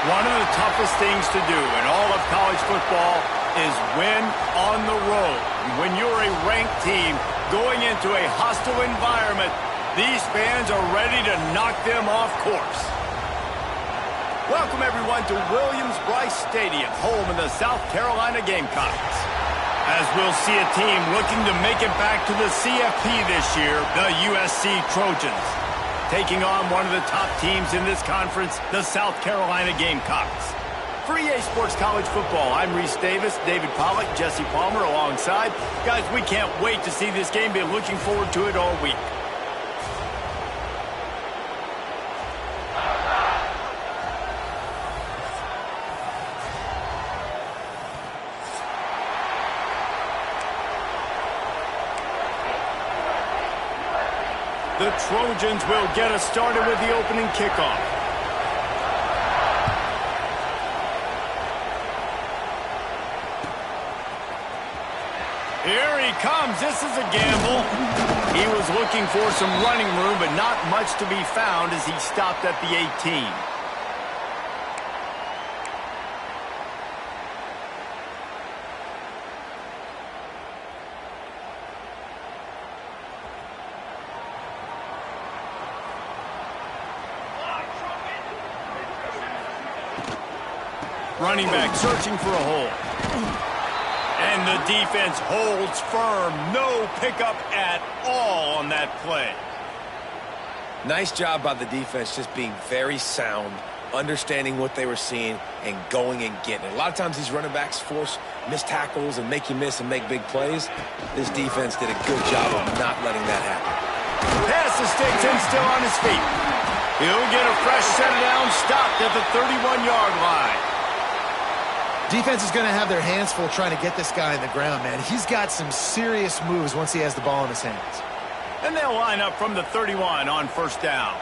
One of the toughest things to do in all of college football is win on the road. When you're a ranked team going into a hostile environment, these fans are ready to knock them off course. Welcome, everyone, to Williams-Brice Stadium, home of the South Carolina Gamecocks. As we'll see a team looking to make it back to the CFP this year, the USC Trojans, taking on one of the top teams in this conference, the South Carolina Gamecocks. For EA Sports College Football, I'm Reese Davis, David Pollack, Jesse Palmer alongside. Guys, we can't wait to see this game. Been looking forward to it all week. The Trojans will get us started with the opening kickoff. Here he comes. This is a gamble. He was looking for some running room, but not much to be found as he stopped at the 18. Running back searching for a hole. And the defense holds firm. No pickup at all on that play. Nice job by the defense, just being very sound, understanding what they were seeing, and going and getting it. A lot of times these running backs force missed tackles and make you miss and make big plays. This defense did a good job of not letting that happen. Pass to Stigton, still on his feet. He'll get a fresh set down, stopped at the 31-yard line. Defense is going to have their hands full trying to get this guy on the ground, man. He's got some serious moves once he has the ball in his hands. And they'll line up from the 31 on first down.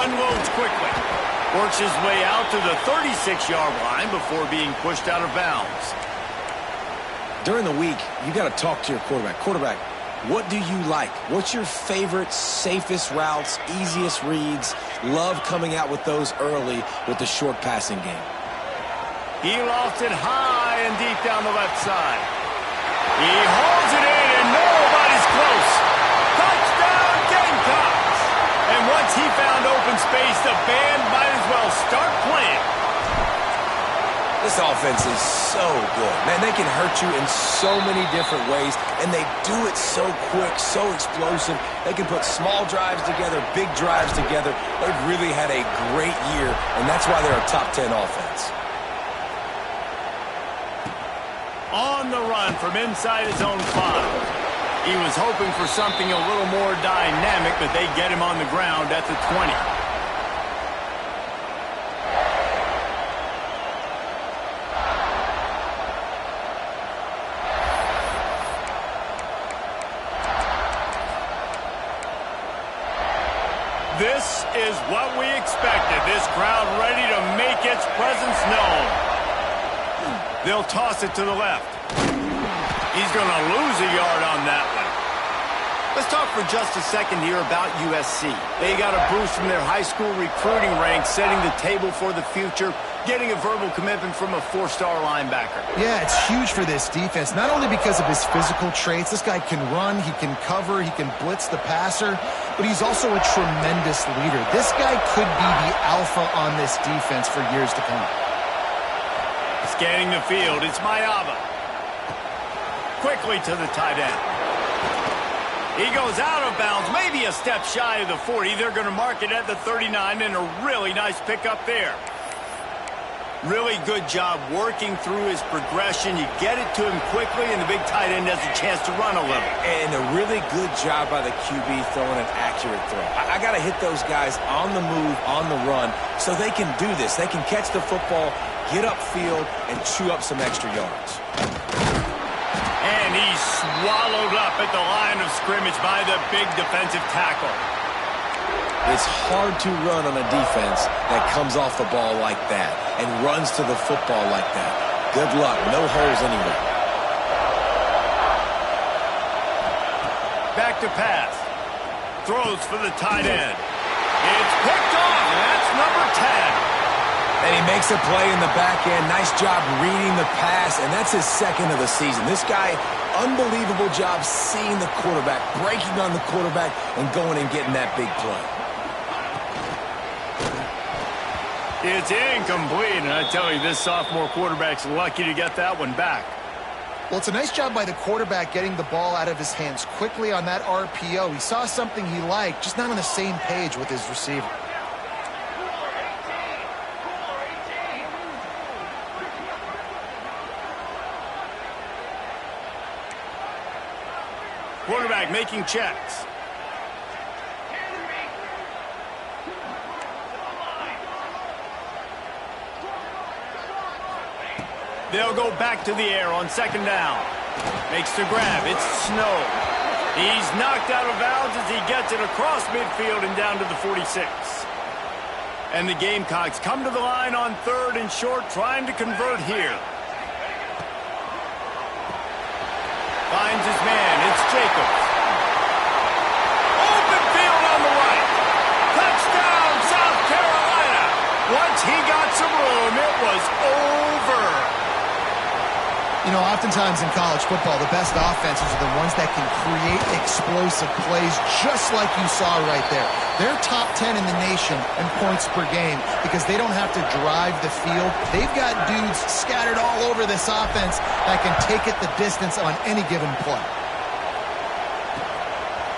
Unloads quickly. Works his way out to the 36-yard line before being pushed out of bounds. During the week, you got to talk to your quarterback. Quarterback, what do you like? What's your favorite, safest routes, easiest reads? Love coming out with those early with the short passing game. He lofts it high and deep down the left side. He holds it in and nobody's close. Touchdown Gamecocks! And once he found open space, the band might as well start playing. This offense is so good. Man, they can hurt you in so many different ways, and they do it so quick, so explosive. They can put small drives together, big drives together. They've really had a great year, and that's why they're a top 10 offense. On the run from inside his own 5. He was hoping for something a little more dynamic, but they get him on the ground at the 20. This is what we expected. This crowd ready to make its presence known. They'll toss it to the left. He's going to lose a yard on that one. Let's talk for just a second here about USC. They got a boost from their high school recruiting ranks, setting the table for the future, getting a verbal commitment from a 4-star linebacker. Yeah, it's huge for this defense, not only because of his physical traits. This guy can run, he can cover, he can blitz the passer, but he's also a tremendous leader. This guy could be the alpha on this defense for years to come. Scanning the field, it's Mayava. Quickly to the tight end. He goes out of bounds, maybe a step shy of the 40. They're going to mark it at the 39, and a really nice pickup there. Really good job working through his progression. You get it to him quickly, and the big tight end has a chance to run a little. And a really good job by the QB throwing an accurate throw. I got to hit those guys on the move, on the run, so they can do this. They can catch the football, get upfield, and chew up some extra yards. And he's swallowed up at the line of scrimmage by the big defensive tackle. It's hard to run on a defense that comes off the ball like that and runs to the football like that. Good luck. No holes anywhere. Back to to pass. Throws for the tight end. It's picked off, and that's number 10. And he makes a play in the back end. Nice job reading the pass, and that's his second of the season. This guy, unbelievable job seeing the quarterback, breaking on the quarterback, and going and getting that big play. It's incomplete, and I tell you, this sophomore quarterback's lucky to get that one back. Well, it's a nice job by the quarterback getting the ball out of his hands quickly on that RPO. He saw something he liked, just not on the same page with his receiver. Quarterback making checks. They'll go back to the air on second down. Makes the grab. It's Snow. He's knocked out of bounds as he gets it across midfield and down to the 46. And the Gamecocks come to the line on third and short, trying to convert here. Finds his man. It's Jacobs. Open field on the right. Touchdown, South Carolina. Once he got some room, it was over. You know, oftentimes in college football, the best offenses are the ones that can create explosive plays just like you saw right there. They're top 10 in the nation in points per game because they don't have to drive the field. They've got dudes scattered all over this offense that can take it the distance on any given play.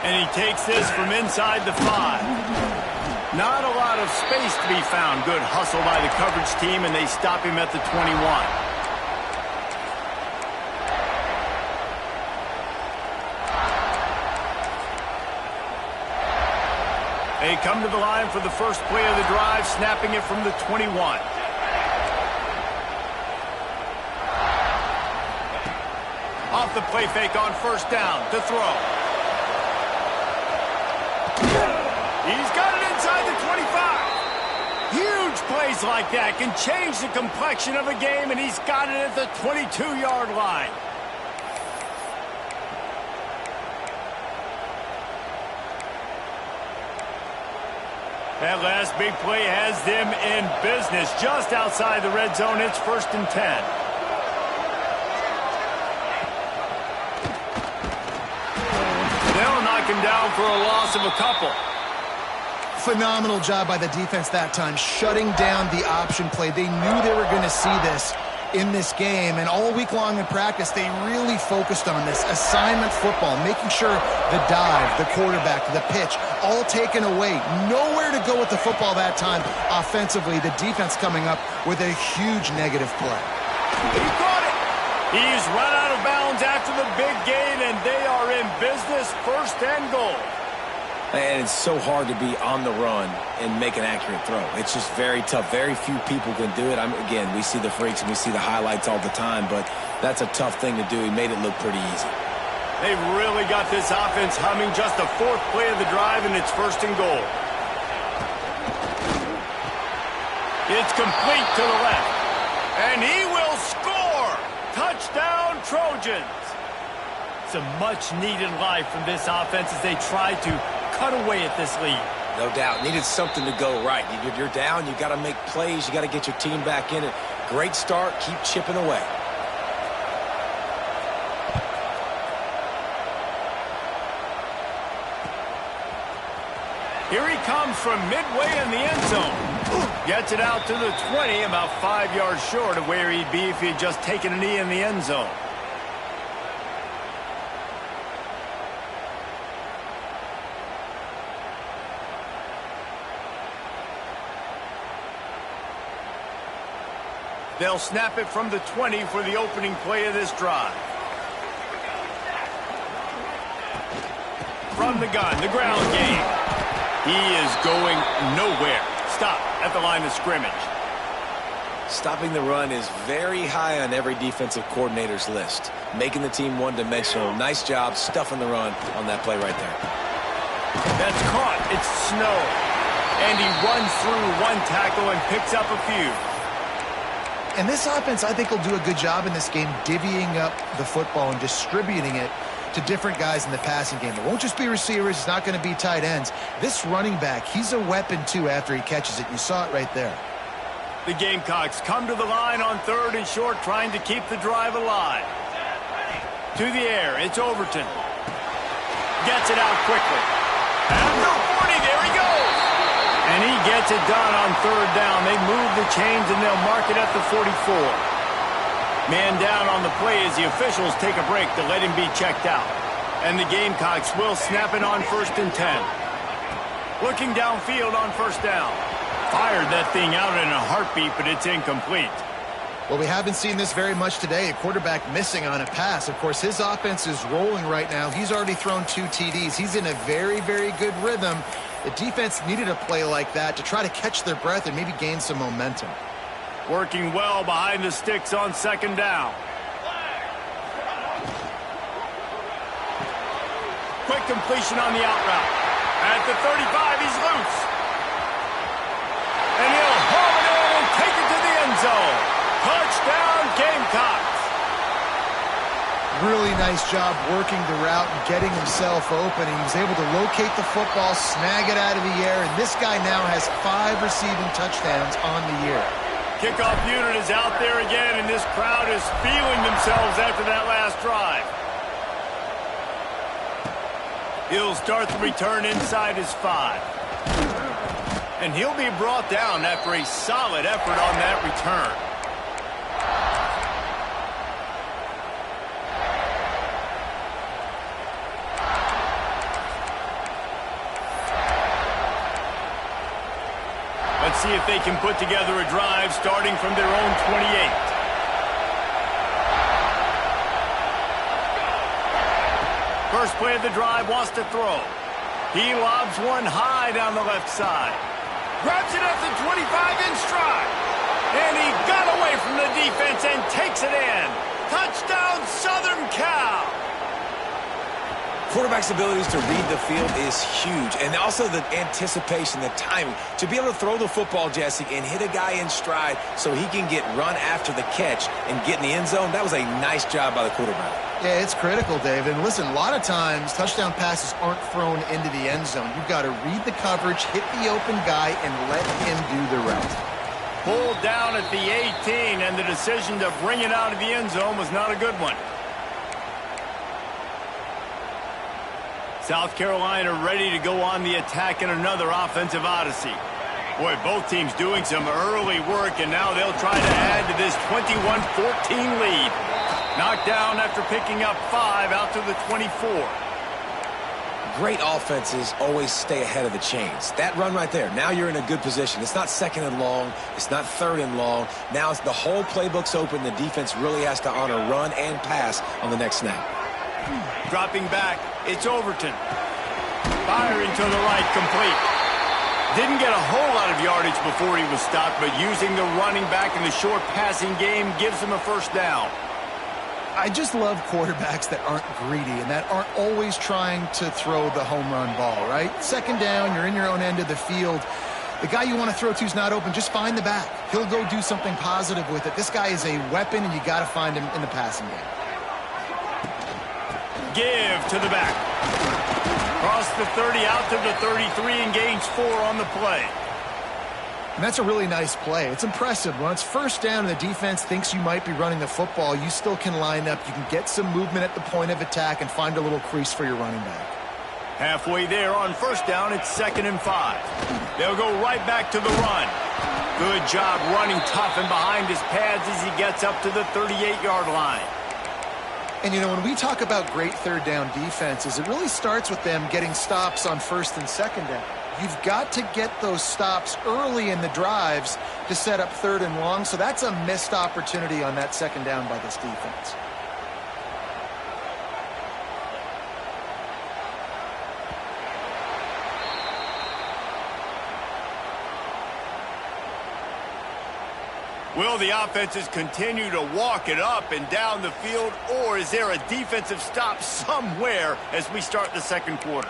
And he takes this from inside the 5. Not a lot of space to be found. Good hustle by the coverage team, and they stop him at the 21. They come to the line for the first play of the drive, snapping it from the 21. Off the play fake on first down to throw. He's got it inside the 25. Huge plays like that can change the complexion of a game, and he's got it at the 22-yard line. That last big play has them in business just outside the red zone. It's 1st and 10. They'll knock him down for a loss of a couple. Phenomenal job by the defense that time, shutting down the option play. They knew they were going to see this in this game, and all week long in practice, they really focused on this assignment football, making sure the dive, the quarterback, the pitch, all taken away. Nowhere to go with the football that time offensively. The defense coming up with a huge negative play. He caught it. He's run out of bounds after the big gain, and they are in business, 1st and goal. And it's so hard to be on the run and make an accurate throw. It's just very tough. Very few people can do it. Again, we see the freaks and we see the highlights all the time, but that's a tough thing to do. He made it look pretty easy. They've really got this offense humming. Just the 4th play of the drive, and it's 1st and goal. It's complete to the left. And he will score! Touchdown, Trojans! Some much-needed life from this offense as they try to cut away at this lead. No doubt. Needed something to go right. You're down. You got to make plays. You got to get your team back in it. Great start. Keep chipping away. Here he comes from midway in the end zone. Gets it out to the 20, about 5 yards short of where he'd be if he'd just taken a knee in the end zone. They'll snap it from the 20 for the opening play of this drive. From the gun, the ground game. He is going nowhere. Stop at the line of scrimmage. Stopping the run is very high on every defensive coordinator's list. Making the team one-dimensional. Nice job stuffing the run on that play right there. That's caught. It's Snow. And he runs through one tackle and picks up a few. And this offense, I think, will do a good job in this game divvying up the football and distributing it to different guys in the passing game. It won't just be receivers. It's not going to be tight ends. This running back, he's a weapon, too, after he catches it. You saw it right there. The Gamecocks come to the line on 3rd and short, trying to keep the drive alive. To the air, it's Overton. Gets it out quickly. After 40, there he goes. And he gets it done on 3rd down. They move the chains, and they'll mark it at the 44. Man down on the play as the officials take a break to let him be checked out. And the Gamecocks will snap it on 1st and 10. Looking downfield on 1st down. Fired that thing out in a heartbeat, but it's incomplete. Well, we haven't seen this very much today. A quarterback missing on a pass. Of course, his offense is rolling right now. He's already thrown 2 TDs. He's in a very, very good rhythm. The defense needed a play like that to try to catch their breath and maybe gain some momentum. Working well behind the sticks on 2nd down. Quick completion on the out route. At the 35, he's loose. And he'll haul it in and take it to the end zone. Touchdown, Gamecocks. Really nice job working the route and getting himself open. He was able to locate the football, snag it out of the air, and this guy now has 5 receiving touchdowns on the year. Kickoff unit is out there again, and this crowd is feeling themselves after that last drive. He'll start the return inside his 5. And he'll be brought down after a solid effort on that return. Let's see if they can put together a drive starting from their own 28. First play of the drive, wants to throw. He lobs one high down the left side. Grabs it at the 25 in stride. And he got away from the defense and takes it in. Touchdown, Southern Cal. Quarterback's abilities to read the field is huge, and also the anticipation, the timing. To be able to throw the football, Jesse, and hit a guy in stride so he can get run after the catch and get in the end zone, that was a nice job by the quarterback. Yeah, it's critical, Dave. And listen, a lot of times touchdown passes aren't thrown into the end zone. You've got to read the coverage, hit the open guy, and let him do the rest. Pulled down at the 18, and the decision to bring it out of the end zone was not a good one. South Carolina ready to go on the attack in another offensive odyssey. Boy, both teams doing some early work, and now they'll try to add to this 21-14 lead. Knocked down after picking up 5 out to the 24. Great offenses always stay ahead of the chains. That run right there, now you're in a good position. It's not 2nd and long. It's not 3rd and long. Now it's the whole playbook's open. The defense really has to honor run and pass on the next snap. Dropping back, it's Overton. Firing to the right, complete. Didn't get a whole lot of yardage before he was stopped, but using the running back in the short passing game gives him a 1st down. I just love quarterbacks that aren't greedy and that aren't always trying to throw the home run ball, right? 2nd down, you're in your own end of the field. The guy you want to throw to is not open. Just find the back. He'll go do something positive with it. This guy is a weapon, and you got to find him in the passing game. Give to the back. Cross the 30 out to the 33 and gains 4 on the play. And that's a really nice play. It's impressive. When it's 1st down and the defense thinks you might be running the football, you still can line up. You can get some movement at the point of attack and find a little crease for your running back. Halfway there on 1st down, it's 2nd and 5. They'll go right back to the run. Good job running tough and behind his pads as he gets up to the 38-yard line. And, you know, when we talk about great 3rd down defenses, it really starts with them getting stops on 1st and 2nd down. You've got to get those stops early in the drives to set up 3rd and long, so that's a missed opportunity on that 2nd down by this defense. Will the offenses continue to walk it up and down the field, or is there a defensive stop somewhere as we start the 2nd quarter?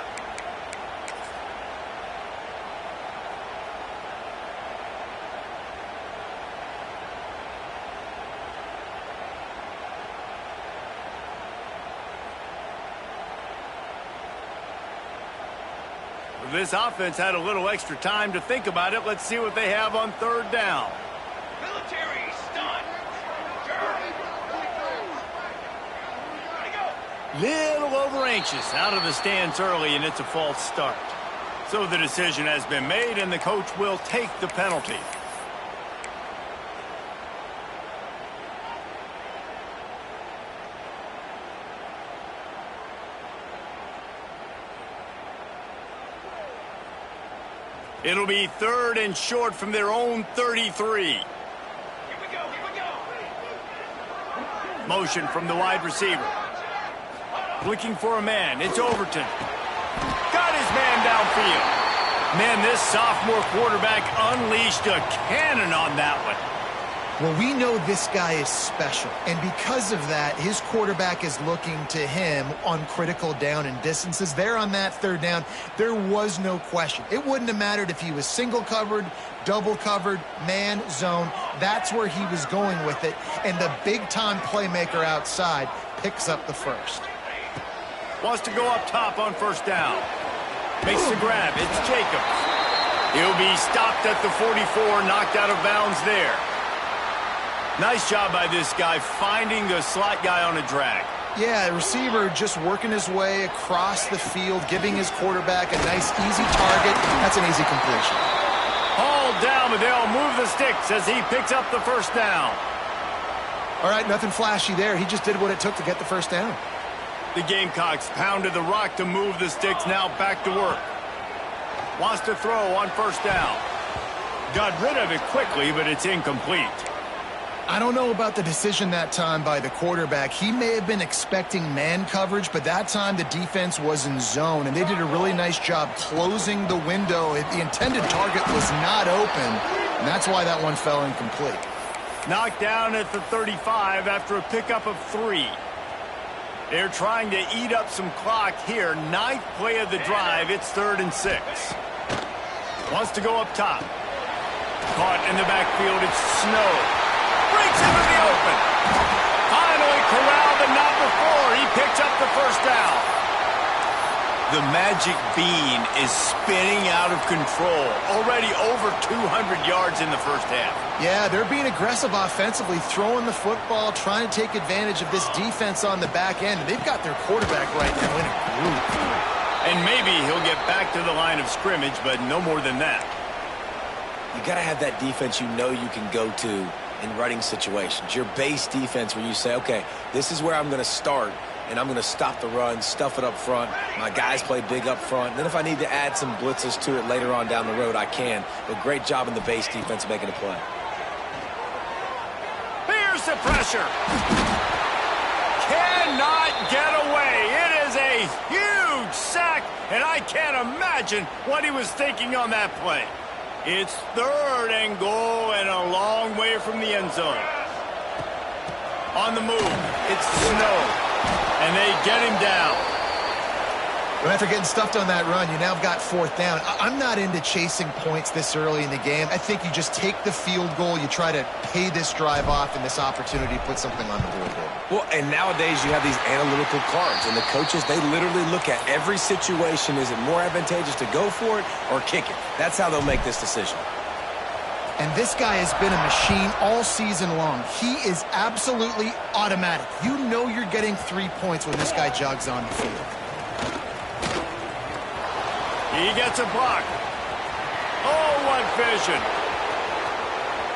This offense had a little extra time to think about it. Let's see what they have on third down. Military stunt. Little over anxious out of the stands early, and it's a false start. So the decision has been made, and the coach will take the penalty. It'll be third and short from their own 33. Here we go. Motion from the wide receiver. Looking for a man. It's Overton. Got his man downfield. Man, this sophomore quarterback unleashed a cannon on that one. Well, we know this guy is special, and because of that, his quarterback is looking to him on critical down and distances. There on that third down, there was no question. It wouldn't have mattered if he was single covered, double covered, man, zone. That's where he was going with it, and the big-time playmaker outside picks up the first. Wants to go up top on first down. Makes the grab. It's Jacobs. He'll be stopped at the 44, knocked out of bounds there. Nice job by this guy finding the slot guy on a drag. Yeah, the receiver just working his way across the field, giving his quarterback a nice, easy target. That's an easy completion. Hauled down, but they'll move the sticks as he picks up the first down. All right, nothing flashy there. He just did what it took to get the first down. The Gamecocks pounded the rock to move the sticks, now back to work. Wants to throw on first down. Got rid of it quickly, but it's incomplete. I don't know about the decision that time by the quarterback. He may have been expecting man coverage, but that time the defense was in zone, and they did a really nice job closing the window. The intended target was not open, and that's why that one fell incomplete. Knocked down at the 35 after a pickup of 3. They're trying to eat up some clock here. 9th play of the drive. It's 3rd and 6. Wants to go up top. Caught in the backfield. It's Snow. Breaks into the open. Finally corralled, but not before. He picks up the first down. The magic bean is spinning out of control. Already over 200 yards in the first half. Yeah, they're being aggressive offensively, throwing the football, trying to take advantage of this defense on the back end. They've got their quarterback right now in a group. And maybe he'll get back to the line of scrimmage, but no more than that. You got to have that defense you know you can go to in running situations. Your base defense where you say, okay, this is where I'm going to start, and I'm going to stop the run, stuff it up front. My guys play big up front. And then if I need to add some blitzes to it later on down the road, I can. But great job in the base defense making a play. Here's the pressure. Cannot get away. It is a huge sack, and I can't imagine what he was thinking on that play. It's 3rd and goal and a long way from the end zone. On the move, it's Snow, and they get him down. But after getting stuffed on that run, you now have got 4th down. I'm not into chasing points this early in the game. I think you just take the field goal, you try to pay this drive off, and this opportunity to put something on the board here. Well, and nowadays you have these analytical cards, and the coaches, they literally look at every situation. Is it more advantageous to go for it or kick it? That's how they'll make this decision. And this guy has been a machine all season long. He is absolutely automatic. You know you're getting 3 points when this guy jogs on the field. He gets a block. Oh, what vision.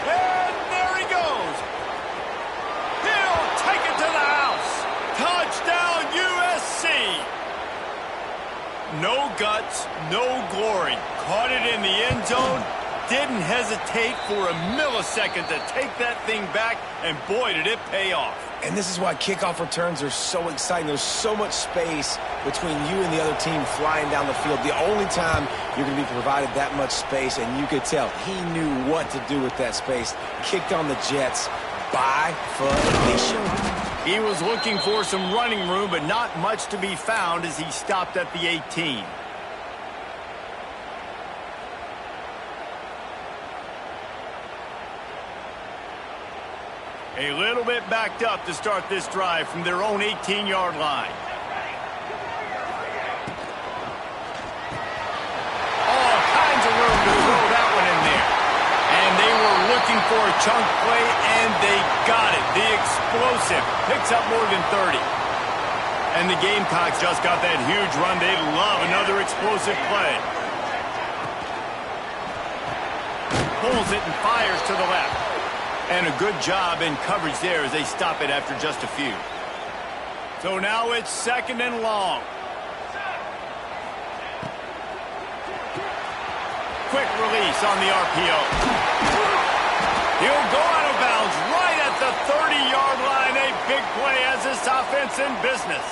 And there he goes. He'll take it to the house. Touchdown, USC. No guts, no glory. Caught it in the end zone. Didn't hesitate for a millisecond to take that thing back, and boy, did it pay off. And this is why kickoff returns are so exciting. There's so much space between you and the other team flying down the field. The only time you're going to be provided that much space, and you could tell he knew what to do with that space. Kicked on the Jets by Felicia. He was looking for some running room, but not much to be found as he stopped at the 18. A little bit backed up to start this drive from their own 18-yard line. for a chunk play, and they got it. The explosive picks up more than 30. And the Gamecocks just got that huge run. They'd love another explosive play. Pulls it and fires to the left. And a good job in coverage there as they stop it after just a few. So now it's 2nd and long. Quick release on the RPO. He'll go out of bounds right at the 30-yard line. A big play as this offense in business.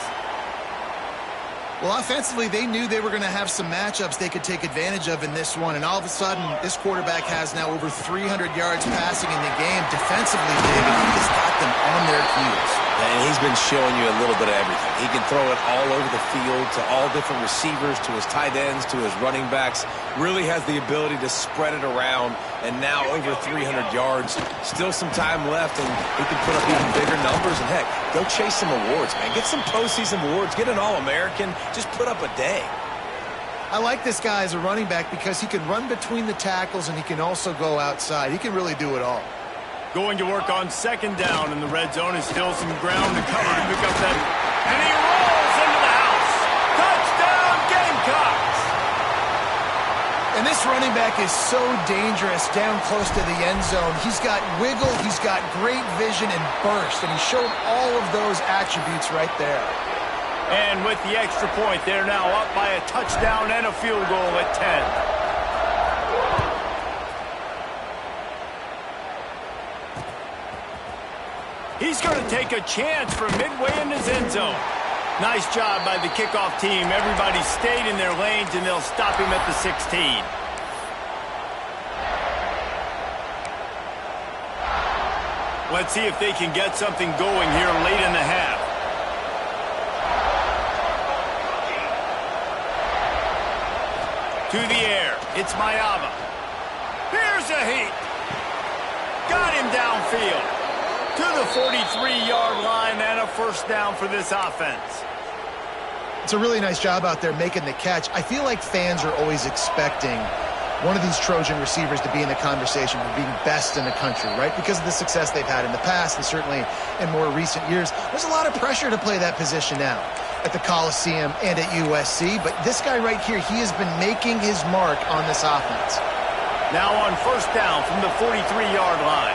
Well, offensively, they knew they were going to have some matchups they could take advantage of in this one. And all of a sudden, this quarterback has now over 300 yards passing in the game. Defensively, David, he just got them on their heels. And he's been showing you a little bit of everything. He can throw it all over the field to all different receivers, to his tight ends, to his running backs. Really has the ability to spread it around. And now over 300 yards. Still some time left, and he can put up even bigger numbers. And, heck, go chase some awards, man. Get some postseason awards. Get an All-American. Just put up a day. I like this guy as a running back because he can run between the tackles and he can also go outside. He can really do it all. Going to work on 2nd down in the red zone and still some ground to cover to pick up that. And he rolls into the house. Touchdown, Gamecocks! And this running back is so dangerous down close to the end zone. He's got wiggle, he's got great vision and burst, and he showed all of those attributes right there. And with the extra point, they're now up by a touchdown and a field goal at 10. He's going to take a chance from midway in his end zone. Nice job by the kickoff team. Everybody stayed in their lanes, and they'll stop him at the 16. Let's see if they can get something going here late in the half. To the air. It's Mayava. Here's a heat. Got him downfield. To the 43-yard line and a first down for this offense. It's a really nice job out there making the catch. I feel like fans are always expecting one of these Trojan receivers to be in the conversation for being best in the country, right? Because of the success they've had in the past and certainly in more recent years. There's a lot of pressure to play that position now at the Coliseum and at USC. But this guy right here, he has been making his mark on this offense. Now on first down from the 43-yard line.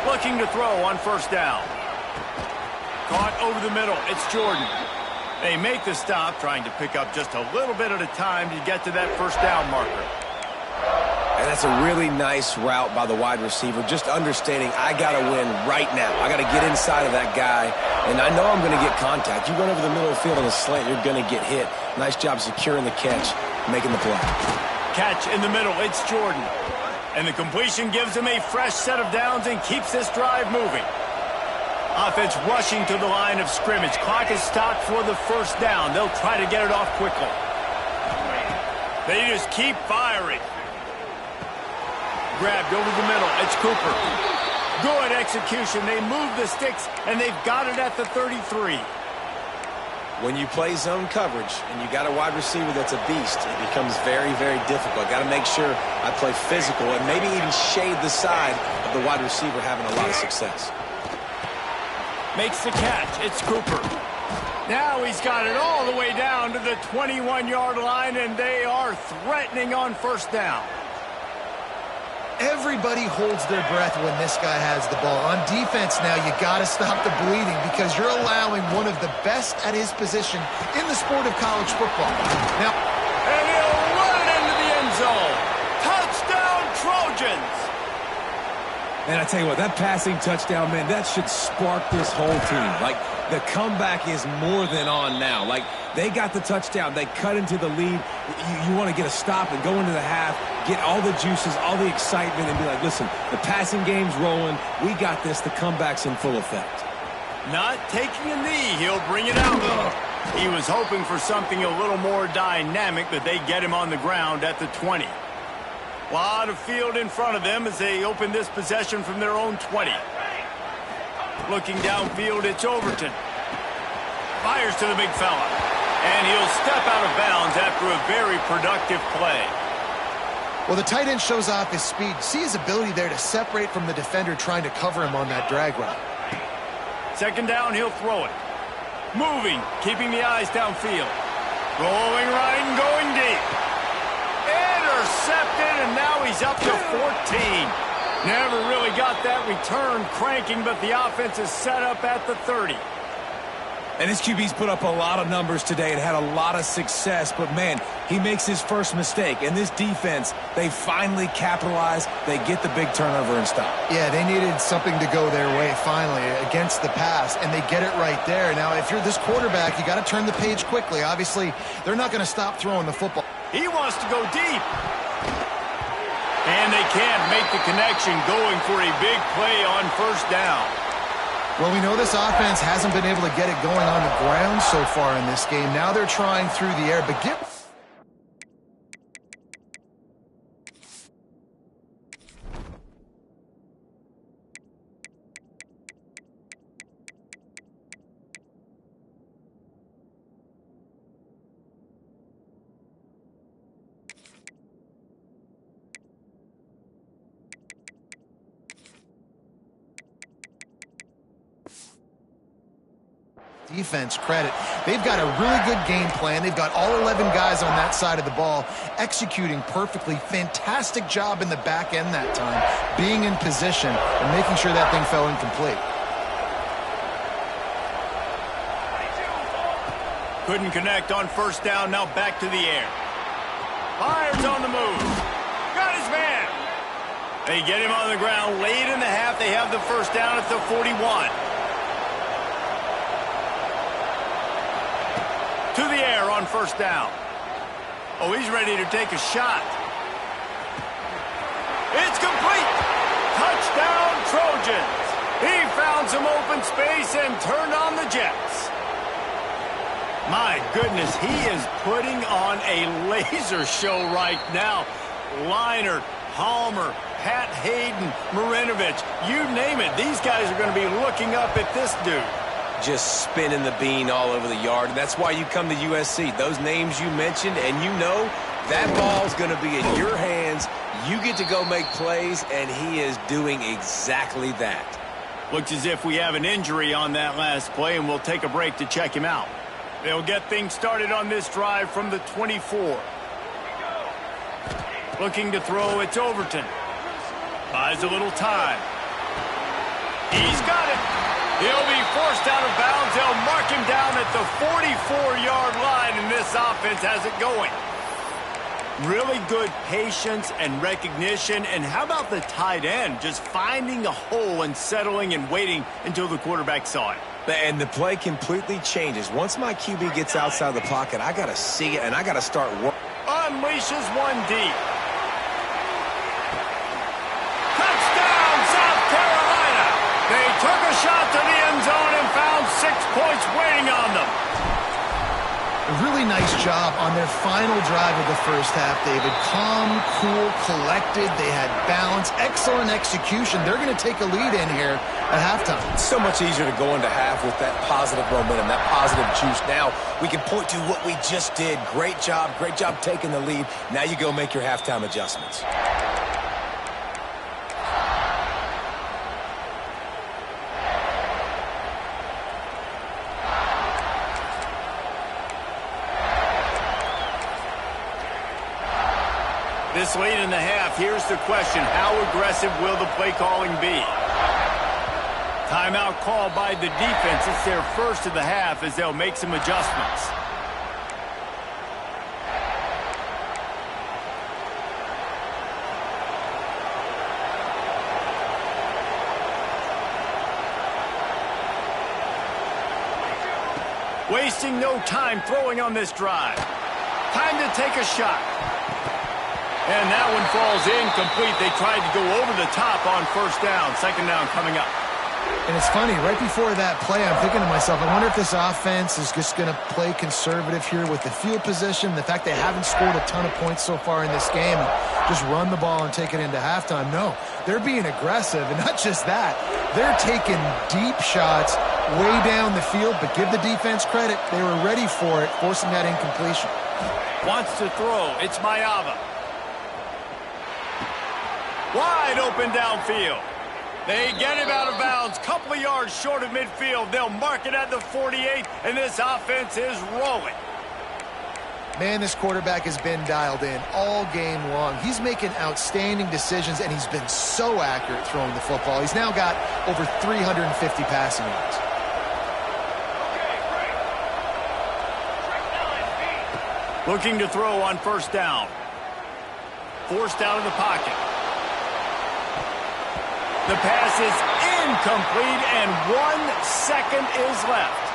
Looking to throw on first down. Caught over the middle. It's Jordan. They make the stop, trying to pick up just a little bit at a time to get to that first down marker. And that's a really nice route by the wide receiver, just understanding I got to win right now. I got to get inside of that guy, and I know I'm going to get contact. You run over the middle of the field on a slant, you're going to get hit. Nice job securing the catch, making the play. Catch in the middle. It's Jordan. And the completion gives him a fresh set of downs and keeps this drive moving. Offense rushing to the line of scrimmage. Clock is stopped for the first down. They'll try to get it off quickly. They just keep firing. Grabbed over the middle. It's Cooper. Good execution. They move the sticks, and they've got it at the 33. When you play zone coverage and you got a wide receiver that's a beast, it becomes very, very difficult. Got to make sure I play physical and maybe even shade the side of the wide receiver having a lot of success. Makes the catch. It's Cooper. Now he's got it all the way down to the 21-yard line, and they are threatening on first down. Everybody holds their breath when this guy has the ball. On defense now, you got to stop the bleeding because you're allowing one of the best at his position in the sport of college football. Now, and he'll run it into the end zone. Touchdown, Trojans! And I tell you what, that passing touchdown, man, that should spark this whole team. Like, the comeback is more than on now. Like, they got the touchdown. They cut into the lead. You want to get a stop and go into the half, get all the juices, all the excitement, and be like, listen, the passing game's rolling. We got this. The comeback's in full effect. Not taking a knee. He'll bring it out, though. He was hoping for something a little more dynamic, but they get him on the ground at the 20. A lot of field in front of them as they open this possession from their own 20. Looking downfield, it's Overton. Fires to the big fella. And he'll step out of bounds after a very productive play. Well, the tight end shows off his speed. See his ability there to separate from the defender trying to cover him on that drag route. Second down, he'll throw it. Moving, keeping the eyes downfield. Rolling right and going deep. Intercepted, and now he's up to 14. Never really got that return cranking, but the offense is set up at the 30. And this QB's put up a lot of numbers today and had a lot of success, but man, he makes his first mistake. And this defense, they finally capitalize. They get the big turnover and stop. Yeah, they needed something to go their way finally against the pass, and they get it right there. Now, if you're this quarterback, you got to turn the page quickly. Obviously, they're not going to stop throwing the football. He wants to go deep. And they can't make the connection, going for a big play on first down. Well, we know this offense hasn't been able to get it going on the ground so far in this game. Now they're trying through the air, but get... defense credit. They've got a really good game plan. They've got all 11 guys on that side of the ball executing perfectly. Fantastic job in the back end that time, being in position and making sure that thing fell incomplete. Couldn't connect on first down. Now back to the air. Fires on the move. Got his man. They get him on the ground late in the half. They have the first down at the 41. To the air on first down. Oh, he's ready to take a shot. It's complete. Touchdown, Trojans. He found some open space and turned on the Jets. My goodness, he is putting on a laser show right now. Leinart, Palmer, Pat Hayden, Marinovich, you name it. These guys are going to be looking up at this dude. Just spinning the bean all over the yard. And that's why you come to USC. Those names you mentioned, and you know that ball's going to be in your hands. You get to go make plays, and he is doing exactly that. Looks as if we have an injury on that last play, and we'll take a break to check him out. They'll get things started on this drive from the 24. Looking to throw, it's Overton. Buys a little time. He's got it. He'll be forced out of bounds. They'll mark him down at the 44-yard line, and this offense has it going. Really good patience and recognition. And how about the tight end just finding a hole and settling and waiting until the quarterback saw it? And the play completely changes. Once my QB gets outside the pocket, I got to see it, and I got to start working. Unleashes one deep. Touchdown, South Carolina! They took a shot to the end zone and found 6 points waiting on them. A really nice job on their final drive of the first half, David. Calm, cool, collected. They had balance. Excellent execution. They're going to take a lead in here at halftime. It's so much easier to go into half with that positive momentum, that positive juice. Now we can point to what we just did. Great job taking the lead. Now you go make your halftime adjustments. This late in the half, here's the question. How aggressive will the play calling be? Timeout called by the defense. It's their first of the half as they'll make some adjustments. Wasting no time throwing on this drive. Time to take a shot. And that one falls incomplete. They tried to go over the top on first down. Second down coming up. And it's funny, right before that play, I'm thinking to myself, I wonder if this offense is just going to play conservative here with the field position, the fact they haven't scored a ton of points so far in this game, and just run the ball and take it into halftime. No, they're being aggressive, and not just that, they're taking deep shots way down the field, but give the defense credit. They were ready for it, forcing that incompletion. Wants to throw. It's Mayava. Wide open downfield. They get him out of bounds, couple of yards short of midfield. They'll mark it at the 48, and this offense is rolling. Man, this quarterback has been dialed in all game long. He's making outstanding decisions, and he's been so accurate throwing the football. He's now got over 350 passing yards. Looking to throw on first down. Forced out of the pocket. The pass is incomplete, and 1 second is left.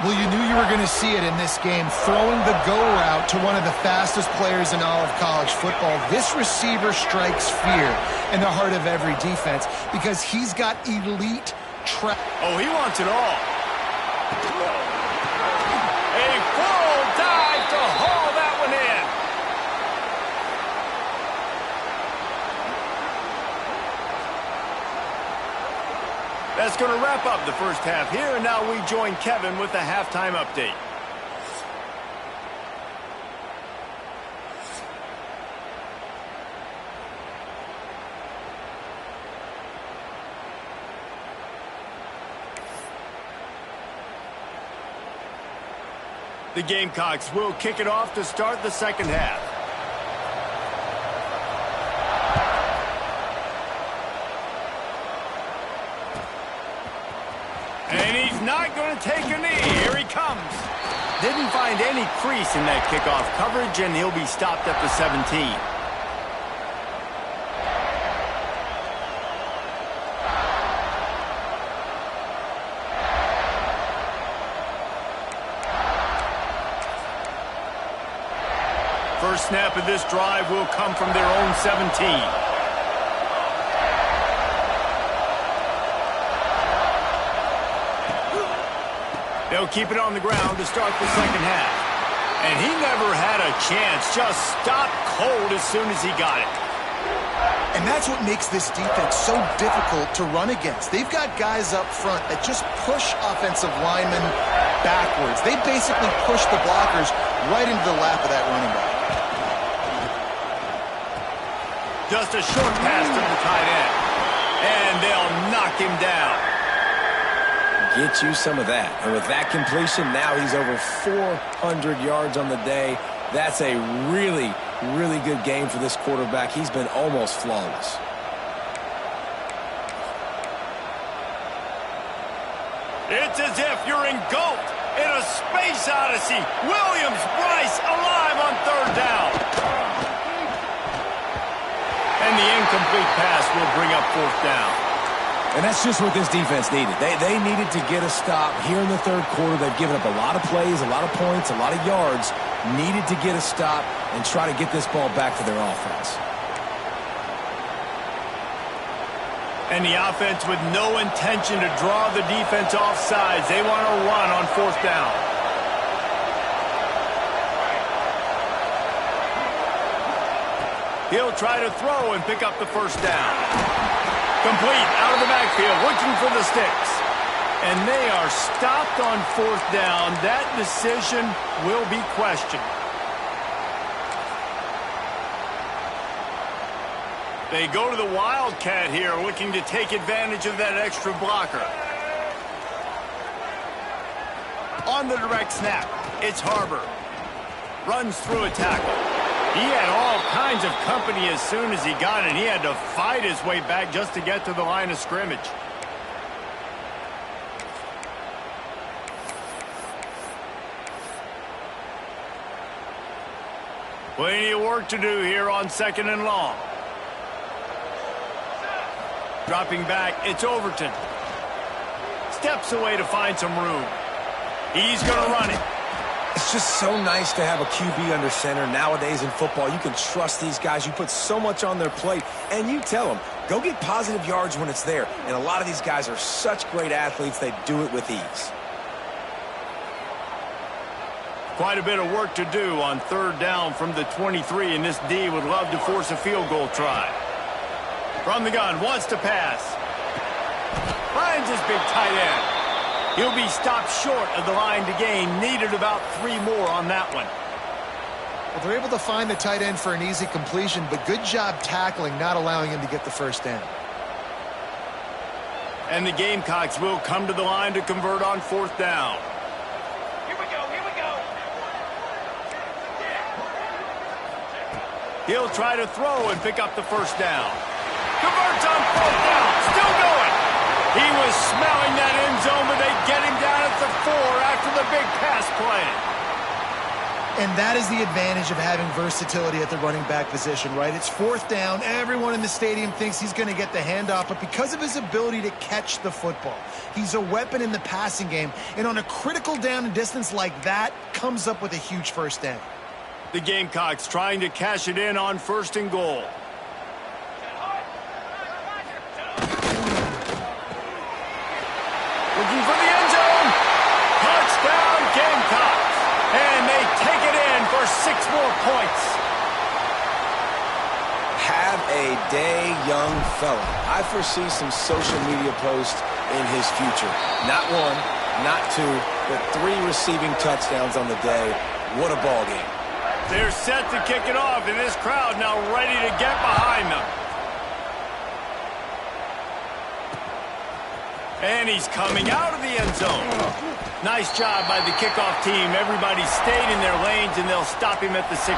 Well, you knew you were going to see it in this game, throwing the go route to one of the fastest players in all of college football. This receiver strikes fear in the heart of every defense because he's got elite track. Oh, he wants it all. A full dive to haul that one in. That's going to wrap up the first half here, and now we join Kevin with the halftime update. The Gamecocks will kick it off to start the second half. And he's not going to take a knee. Here he comes. Didn't find any crease in that kickoff coverage, and he'll be stopped at the 17. First snap of this drive will come from their own 17. They'll keep it on the ground to start the second half. And he never had a chance. Just stopped cold as soon as he got it. And that's what makes this defense so difficult to run against. They've got guys up front that just push offensive linemen backwards. They basically push the blockers right into the lap of that running back. Just a short pass to the tight end. And they'll knock him down. Get you some of that. And with that completion, now he's over 400 yards on the day. That's a really, really good game for this quarterback. He's been almost flawless. It's as if you're engulfed in a space odyssey. Williams-Brice alive on third down. And the incomplete pass will bring up fourth down. And that's just what this defense needed. They needed to get a stop here in the third quarter. They've given up a lot of plays, a lot of points, a lot of yards. Needed to get a stop and try to get this ball back to their offense. And the offense with no intention to draw the defense off sides. They want to run on fourth down. He'll try to throw and pick up the first down. Complete out of the backfield, looking for the sticks. And they are stopped on fourth down. That decision will be questioned. They go to the Wildcat here, looking to take advantage of that extra blocker. On the direct snap, it's Harbor. Runs through a tackle. He had all kinds of company as soon as he got it. He had to fight his way back just to get to the line of scrimmage. Plenty of work to do here on second and long. Dropping back, it's Overton. Steps away to find some room. He's going to run it. It's just so nice to have a QB under center. Nowadays in football, you can trust these guys. You put so much on their plate, and you tell them, go get positive yards when it's there. And a lot of these guys are such great athletes, they do it with ease. Quite a bit of work to do on third down from the 23, and this D would love to force a field goal try. From the gun, wants to pass. Finds his big tight end. He'll be stopped short of the line to gain. Needed about 3 more on that one. Well, they're able to find the tight end for an easy completion, but good job tackling, not allowing him to get the first down. And the Gamecocks will come to the line to convert on fourth down. Here we go, here we go. He'll try to throw and pick up the first down. Converts on fourth down. Still going. He was smelling that end zone, but they get him down at the 4 after the big pass play. And that is the advantage of having versatility at the running back position, right? It's fourth down. Everyone in the stadium thinks he's going to get the handoff, but because of his ability to catch the football, he's a weapon in the passing game. And on a critical down and distance like that, comes up with a huge first down. The Gamecocks trying to cash it in on first and goal. Looking for the end zone. Touchdown, Gamecocks. And they take it in for 6 more points. Have a day, young fella. I foresee some social media posts in his future. Not 1, not 2, but 3 receiving touchdowns on the day. What a ball game. They're set to kick it off, and this crowd now ready to get behind them. And he's coming out of the end zone. Nice job by the kickoff team. Everybody stayed in their lanes, and they'll stop him at the 16.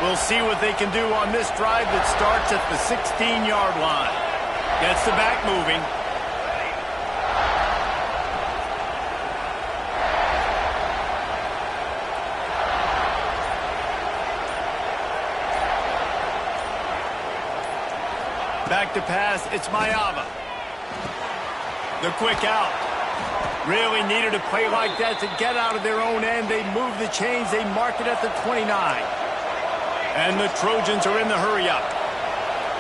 We'll see what they can do on this drive that starts at the 16-yard line. Gets the back moving. Back to pass, it's Mayava. The quick out. Really needed a play like that to get out of their own end. They move the chains, they mark it at the 29. And the Trojans are in the hurry up.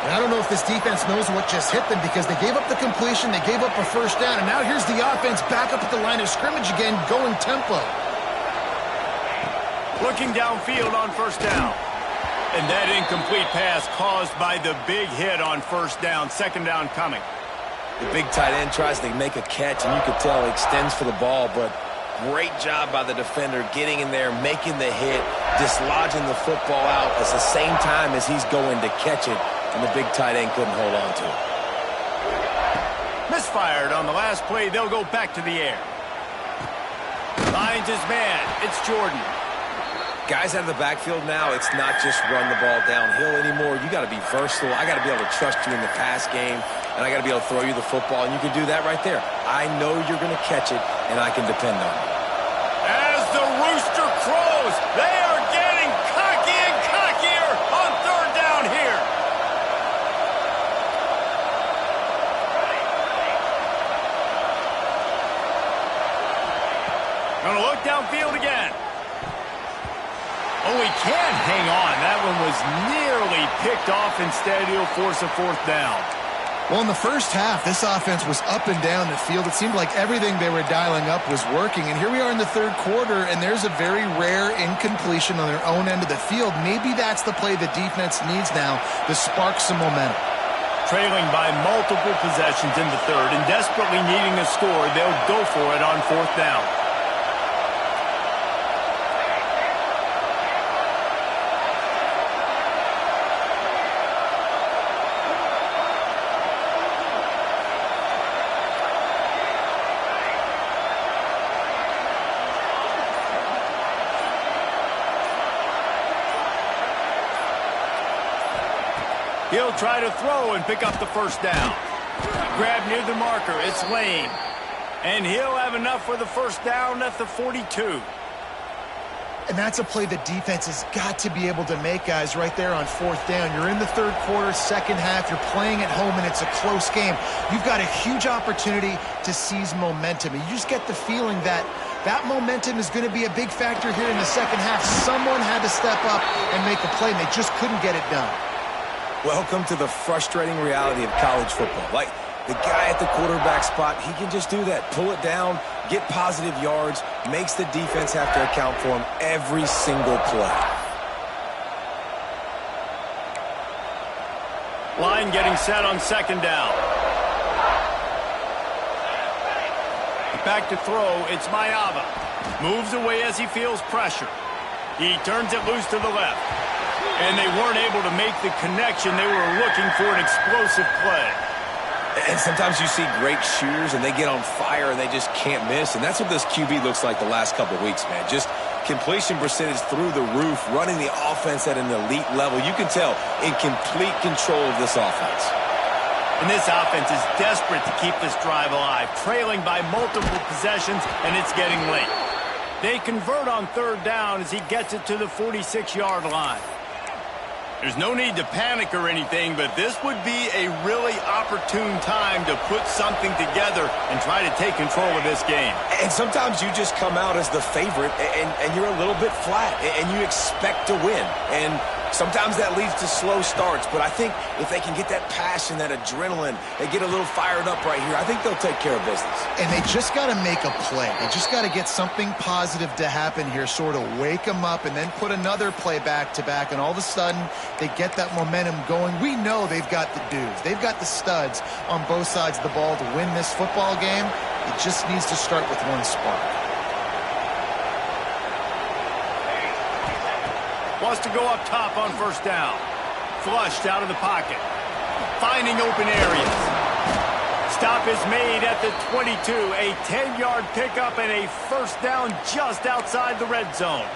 And I don't know if this defense knows what just hit them because they gave up the completion, they gave up a first down, and now here's the offense back up at the line of scrimmage again, going tempo. Looking downfield on first down. And that incomplete pass caused by the big hit on first down. Second down coming. The big tight end tries to make a catch, and you could tell he extends for the ball, but great job by the defender getting in there, making the hit, dislodging the football out at the same time as he's going to catch it, and the big tight end couldn't hold on to it. Misfired on the last play. They'll go back to the air. Finds his man. It's Jordan. Guys out of the backfield now, it's not just run the ball downhill anymore. You got to be versatile. I got to be able to trust you in the pass game, and I got to be able to throw you the football, and you can do that right there. I know you're going to catch it, and I can depend on it. As the rooster crows, they are getting cocky and cockier on third down here. Going to look downfield again. Oh, he can't hang on. That one was nearly picked off. Instead, he'll force a fourth down. Well, in the first half, this offense was up and down the field. It seemed like everything they were dialing up was working. And here we are in the third quarter, and there's a very rare incompletion on their own end of the field. Maybe that's the play the defense needs now to spark some momentum. Trailing by multiple possessions in the third and desperately needing a score, they'll go for it on fourth down. He'll try to throw and pick up the first down. Grab near the marker. It's Lane. And he'll have enough for the first down at the 42. And that's a play the defense has got to be able to make, guys, right there on fourth down. You're in the third quarter, second half. You're playing at home, and it's a close game. You've got a huge opportunity to seize momentum. And you just get the feeling that that momentum is going to be a big factor here in the second half. Someone had to step up and make a play, and they just couldn't get it done. Welcome to the frustrating reality of college football. Like, the guy at the quarterback spot, he can just do that. Pull it down, get positive yards, makes the defense have to account for him every single play. Line getting set on second down. Back to throw, it's Mayava. Moves away as he feels pressure. He turns it loose to the left. And they weren't able to make the connection. They were looking for an explosive play. And sometimes you see great shooters, and they get on fire, and they just can't miss. And that's what this QB looks like the last couple of weeks, man. Just completion percentage through the roof, running the offense at an elite level. You can tell in complete control of this offense. And this offense is desperate to keep this drive alive, trailing by multiple possessions, and it's getting late. They convert on third down as he gets it to the 46-yard line. There's no need to panic or anything, but this would be a really opportune time to put something together and try to take control of this game. And sometimes you just come out as the favorite, and you're a little bit flat, and you expect to win. And sometimes that leads to slow starts, but I think if they can get that passion, that adrenaline, they get a little fired up right here, I think they'll take care of business. And they just got to make a play. They just got to get something positive to happen here, sort of wake them up and then put another play back-to-back, and all of a sudden they get that momentum going. We know they've got the dudes. They've got the studs on both sides of the ball to win this football game. It just needs to start with one spark. Wants to go up top on first down. Flushed out of the pocket. Finding open areas. Stop is made at the 22. A 10-yard pickup and a first down just outside the red zone.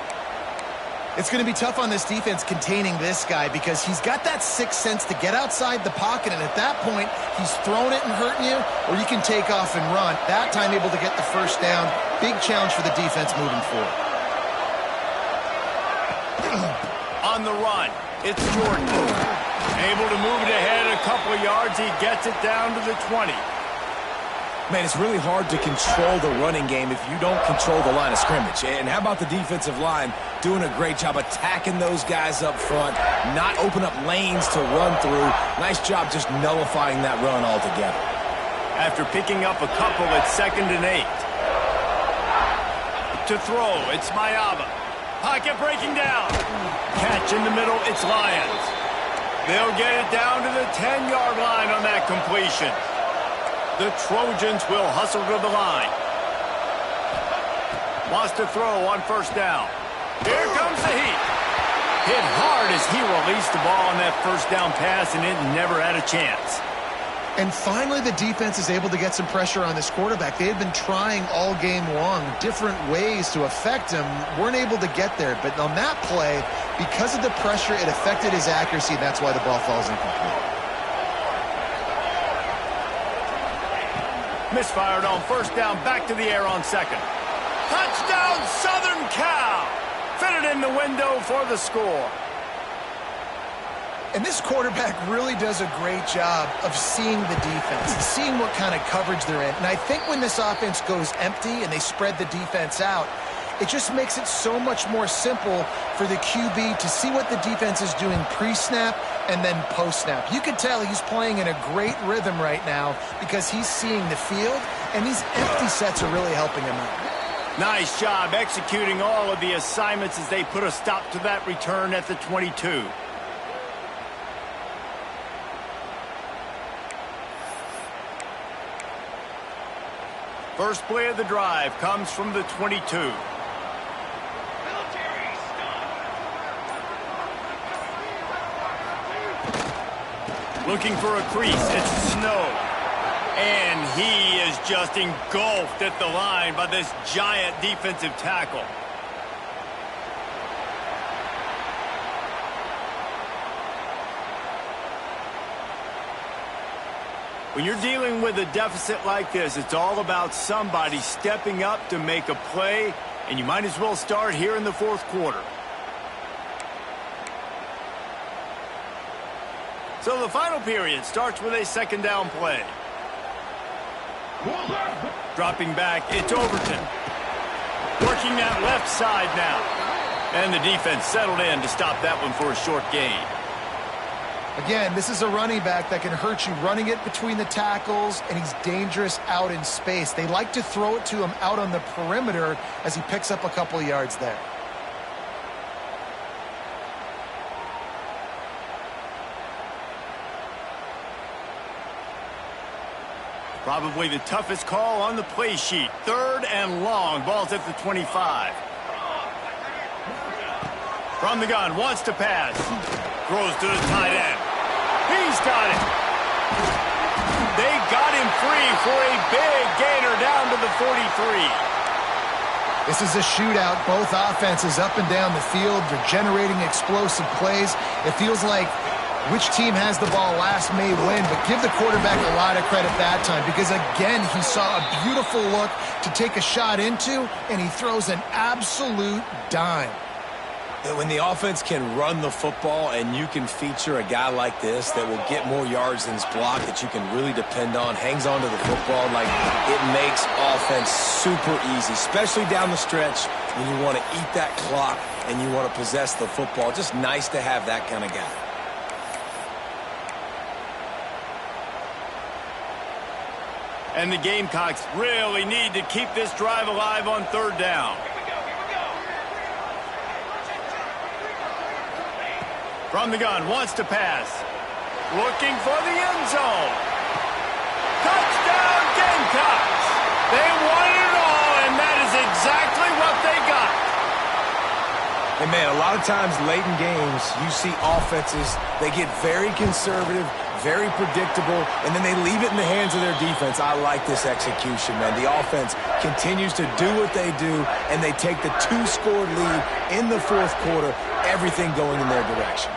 It's going to be tough on this defense containing this guy because he's got that sixth sense to get outside the pocket, and at that point, he's throwing it and hurting you, or you can take off and run. That time able to get the first down. Big challenge for the defense moving forward. On the run, it's Jordan. Able to move it ahead a couple of yards. He gets it down to the 20. Man, it's really hard to control the running game if you don't control the line of scrimmage. And how about the defensive line doing a great job attacking those guys up front, not open up lanes to run through. Nice job just nullifying that run altogether. After picking up a couple, it's 2nd and 8. To throw, it's Mayava. Pocket breaking down. Catch in the middle, it's Lions. They'll get it down to the 10-yard line on that completion. The Trojans will hustle to the line. Wants to throw on first down. Here comes the heat. Hit hard as he released the ball on that first down pass, and it never had a chance. And finally, the defense is able to get some pressure on this quarterback. They had been trying all game long different ways to affect him. Weren't able to get there. But on that play, because of the pressure, it affected his accuracy. And that's why the ball falls incomplete. Misfired on first down, back to the air on second. Touchdown, Southern Cal! Fitted in the window for the score. And this quarterback really does a great job of seeing the defense, seeing what kind of coverage they're in. And I think when this offense goes empty and they spread the defense out, it just makes it so much more simple for the QB to see what the defense is doing pre-snap and then post-snap. You can tell he's playing in a great rhythm right now because he's seeing the field, and these empty sets are really helping him out. Nice job executing all of the assignments as they put a stop to that return at the 22. First play of the drive comes from the 22. Looking for a crease, it's Snow. And he is just engulfed at the line by this giant defensive tackle. When you're dealing with a deficit like this, it's all about somebody stepping up to make a play and you might as well start here in the fourth quarter. So the final period starts with a second down play. Dropping back, it's Overton. Working that left side now. And the defense settled in to stop that one for a short gain. Again, this is a running back that can hurt you running it between the tackles, and he's dangerous out in space. They like to throw it to him out on the perimeter as he picks up a couple of yards there. Probably the toughest call on the play sheet. Third and long. Ball's at the 25. From the gun, wants to pass. Throws to the tight end. He's got it. They got him free for a big gainer down to the 43. This is a shootout. Both offenses up and down the field. They're generating explosive plays. It feels like which team has the ball last may win, but give the quarterback a lot of credit that time because, again, he saw a beautiful look to take a shot into, and he throws an absolute dime. When the offense can run the football and you can feature a guy like this that will get more yards than his block that you can really depend on, hangs on to the football, like it makes offense super easy, especially down the stretch when you want to eat that clock and you want to possess the football. Just nice to have that kind of guy. And the Gamecocks really need to keep this drive alive on third down. From the gun, wants to pass. Looking for the end zone. Touchdown, Gamecocks! They won it all, and that is exactly what they got. And, man, a lot of times late in games, you see offenses, they get very conservative, very predictable, and then they leave it in the hands of their defense. I like this execution, man. The offense continues to do what they do, and they take the two-score lead in the fourth quarter, everything going in their direction.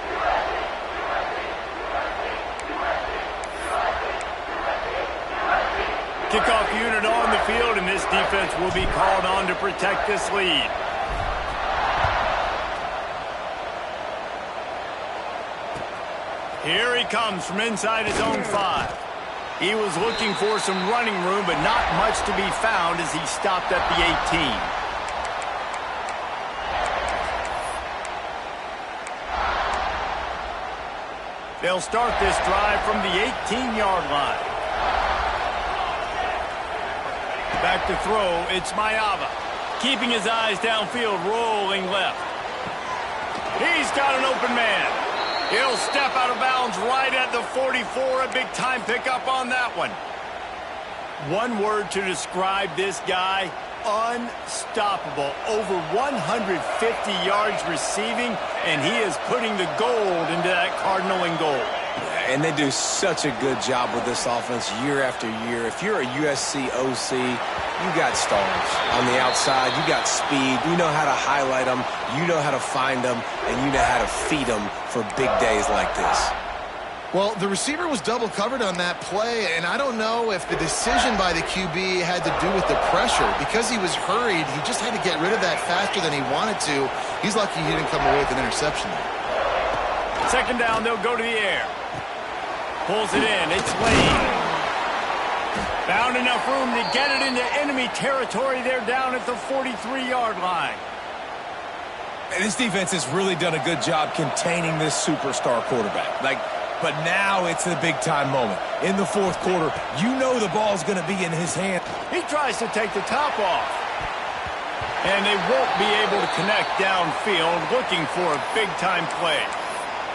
Kickoff unit on the field, and this defense will be called on to protect this lead. Here he comes from inside his own 5. He was looking for some running room, but not much to be found as he stopped at the 18. They'll start this drive from the 18-yard line. Back to throw, it's Maiava. Keeping his eyes downfield, rolling left. He's got an open man. He'll step out of bounds right at the 44. A big-time pickup on that one. One word to describe this guy, unstoppable. Over 150 yards receiving, and he is putting the gold into that Cardinal and gold. And they do such a good job with this offense year after year. If you're a USC OC, you got stars. On the outside, you got speed. You know how to highlight them. You know how to find them. And you know how to feed them for big days like this. Well, the receiver was double covered on that play, and I don't know if the decision by the QB had to do with the pressure. Because he was hurried, he just had to get rid of that faster than he wanted to. He's lucky he didn't come away with an interception there. Second down, they'll go to the air. Pulls it in. It's Lane. Found enough room to get it into enemy territory. They're down at the 43-yard line. And this defense has really done a good job containing this superstar quarterback. But now it's the big-time moment. In the fourth quarter, you know the ball's going to be in his hand. He tries to take the top off. And they won't be able to connect downfield, looking for a big-time play.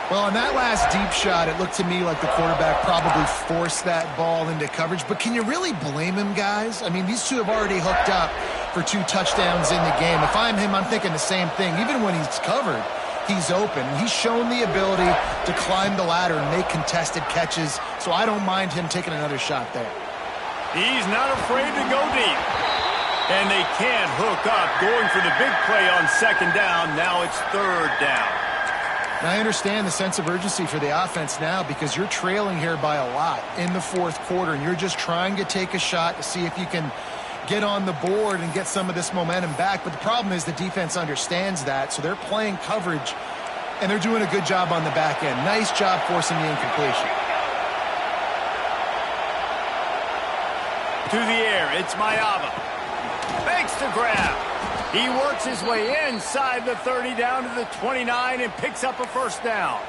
Well, on that last deep shot, it looked to me like the quarterback probably forced that ball into coverage. But can you really blame him, guys? I mean, these two have already hooked up for 2 touchdowns in the game. If I'm him, I'm thinking the same thing. Even when he's covered, he's open. He's shown the ability to climb the ladder and make contested catches, so I don't mind him taking another shot there. He's not afraid to go deep. And they can't hook up, going for the big play on second down. Now it's third down. Now, I understand the sense of urgency for the offense now because you're trailing here by a lot in the fourth quarter, and you're just trying to take a shot to see if you can get on the board and get some of this momentum back. But the problem is the defense understands that, so they're playing coverage, and they're doing a good job on the back end. Nice job forcing the incompletion. To the air, it's Mayava. Makes the grab. He works his way inside the 30 down to the 29 and picks up a first down.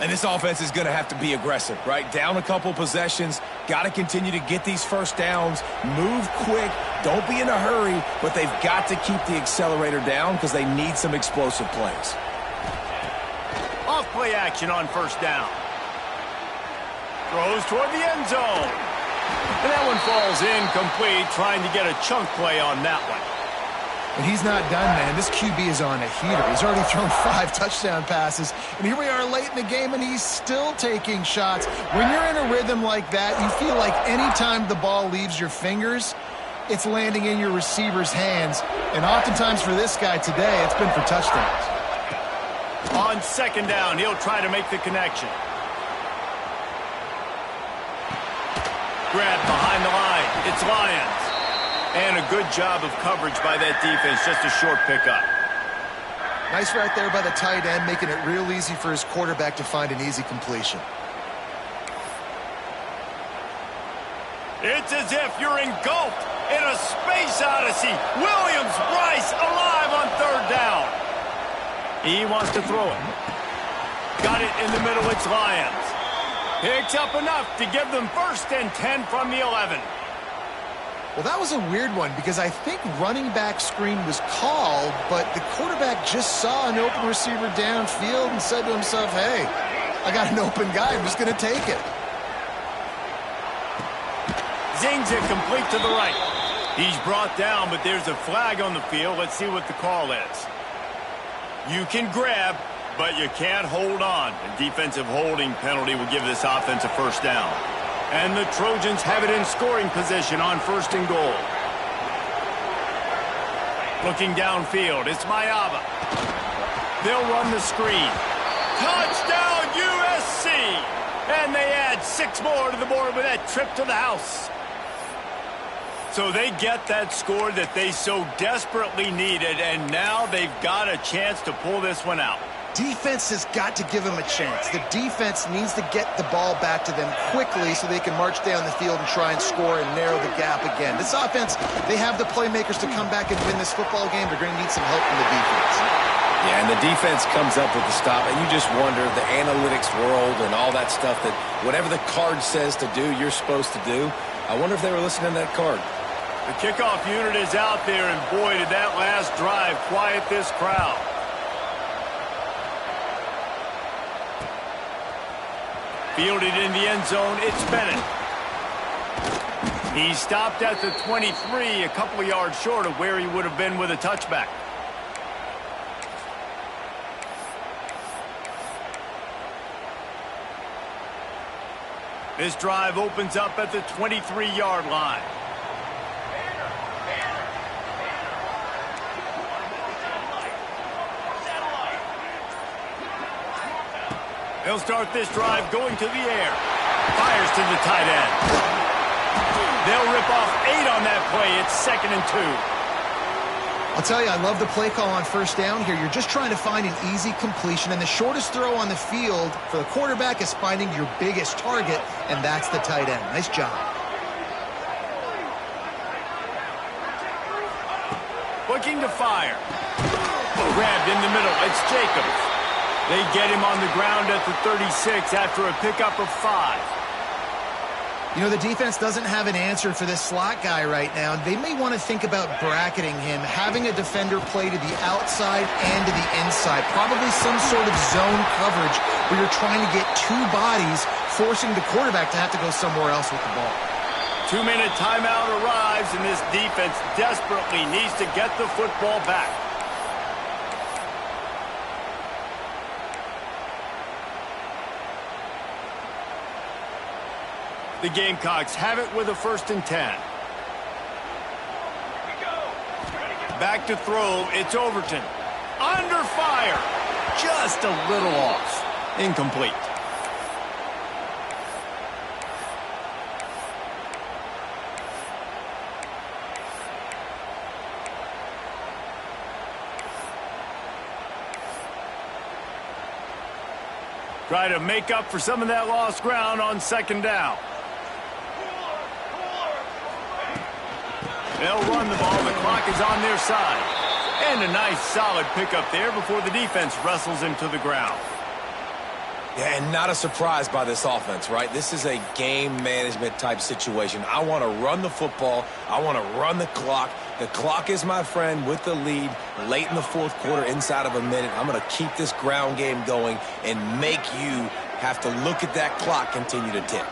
And this offense is going to have to be aggressive, right? Down a couple possessions, got to continue to get these first downs, move quick, don't be in a hurry, but they've got to keep the accelerator down because they need some explosive plays. Off play action on first down. Throws toward the end zone. And that one falls incomplete, trying to get a chunk play on that one. And he's not done, man. This QB is on a heater. He's already thrown 5 touchdown passes. And here we are late in the game, and he's still taking shots. When you're in a rhythm like that, you feel like any time the ball leaves your fingers, it's landing in your receiver's hands. And oftentimes for this guy today, it's been for touchdowns. On second down, he'll try to make the connection. Grab behind the line. It's Lions. And a good job of coverage by that defense. Just a short pickup. Nice right there by the tight end, making it real easy for his quarterback to find an easy completion. It's as if you're engulfed in a space odyssey. Williams-Brice alive on third down. He wants to throw it. Got it in the middle. It's Lions. Picks up enough to give them 1st and 10 from the 11. Well, that was a weird one because I think running back screen was called, but the quarterback just saw an open receiver downfield and said to himself, hey, I got an open guy. I'm just going to take it. Zings it complete to the right. He's brought down, but there's a flag on the field. Let's see what the call is. You can grab, but you can't hold on. A defensive holding penalty will give this offense a first down. And the Trojans have it in scoring position on 1st and goal. Looking downfield, it's Mayava. They'll run the screen. Touchdown USC! And they add 6 more to the board with that trip to the house. So they get that score that they so desperately needed, and now they've got a chance to pull this one out. Defense has got to give them a chance. The defense needs to get the ball back to them quickly so they can march down the field and try and score and narrow the gap again. This offense, they have the playmakers to come back and win this football game. They're going to need some help from the defense. Yeah, and the defense comes up with the stop, and you just wonder, the analytics world and all that stuff, that whatever the card says to do, you're supposed to do. I wonder if they were listening to that card. The kickoff unit is out there, and boy, did that last drive quiet this crowd. Fielded in the end zone, it's Bennett. He stopped at the 23, a couple of yards short of where he would have been with a touchback. This drive opens up at the 23-yard line. They'll start this drive going to the air. Fires to the tight end. They'll rip off 8 on that play. It's 2nd and 2. I'll tell you, I love the play call on first down here. You're just trying to find an easy completion, and the shortest throw on the field for the quarterback is finding your biggest target, and that's the tight end. Nice job. Looking to fire. Grabbed in the middle. It's Jacobs. They get him on the ground at the 36 after a pickup of 5. You know, the defense doesn't have an answer for this slot guy right now. They may want to think about bracketing him, having a defender play to the outside and to the inside. Probably some sort of zone coverage where you're trying to get 2 bodies, forcing the quarterback to have to go somewhere else with the ball. 2-minute timeout arrives, and this defense desperately needs to get the football back. The Gamecocks have it with a 1st and 10. Back to throw, it's Overton. Under fire. Just a little off. Incomplete. Try to make up for some of that lost ground on second down. They'll run the ball. The clock is on their side. And a nice solid pickup there before the defense wrestles him to the ground. Yeah, and not a surprise by this offense, right? This is a game management type situation. I want to run the football. I want to run the clock. The clock is my friend with the lead late in the fourth quarter, inside of a minute. I'm going to keep this ground game going and make you have to look at that clock continue to tick.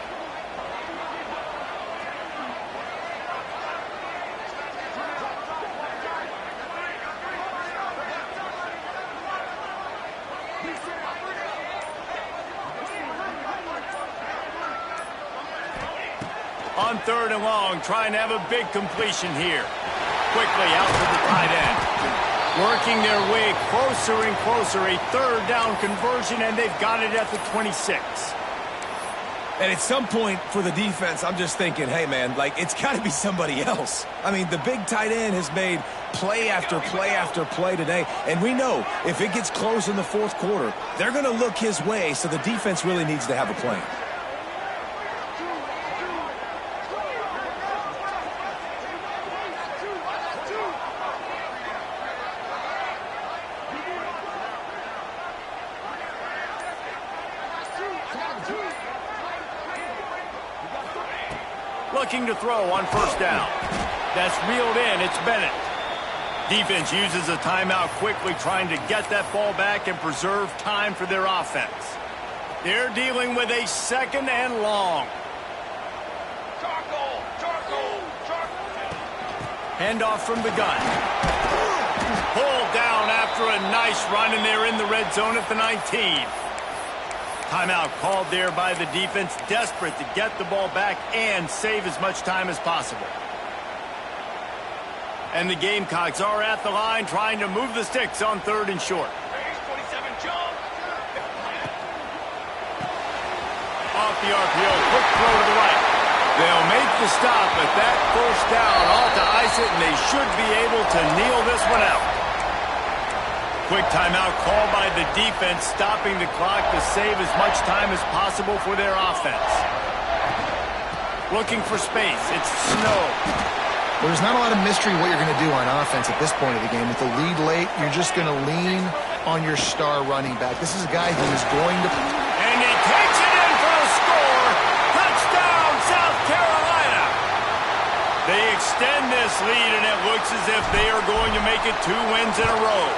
On third and long, trying to have a big completion here. Quickly out to the tight end. Working their way closer and closer. A third down conversion, and they've got it at the 26. And at some point for the defense, I'm just thinking, hey, man, like, it's got to be somebody else. I mean, the big tight end has made play after play after play today. And we know if it gets close in the fourth quarter, they're going to look his way, so the defense really needs to have a plan. Looking to throw on first down. That's reeled in. It's Bennett. Defense uses a timeout quickly, trying to get that ball back and preserve time for their offense. They're dealing with a second and long. Handoff from the gun. Pulled down after a nice run, and they're in the red zone at the 19. Timeout called there by the defense, desperate to get the ball back and save as much time as possible. And the Gamecocks are at the line trying to move the sticks on third and short. Off the RPO, quick throw to the right. They'll make the stop, but that first down ought to ice it, and they should be able to kneel this one out. Quick timeout called by the defense, stopping the clock to save as much time as possible for their offense. Looking for space. It's Snow. Well, there's not a lot of mystery what you're going to do on offense at this point of the game. With the lead late, you're just going to lean on your star running back. This is a guy who is going to... And he takes it in for a score. Touchdown, South Carolina. They extend this lead, and it looks as if they are going to make it 2 wins in a row.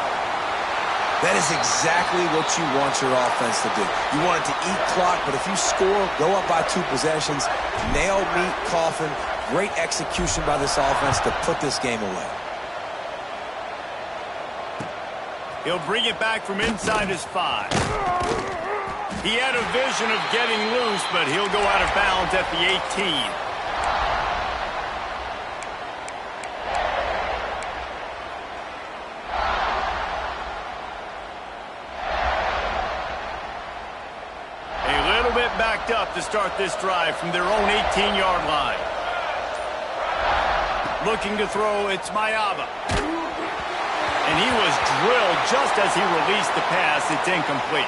That is exactly what you want your offense to do. You want it to eat clock, but if you score, go up by 2 possessions, nail, meet, coffin. Great execution by this offense to put this game away. He'll bring it back from inside his 5. He had a vision of getting loose, but he'll go out of bounds at the 18. Backed up to start this drive from their own 18-yard line. Looking to throw, it's Mayava. And he was drilled just as he released the pass. It's incomplete.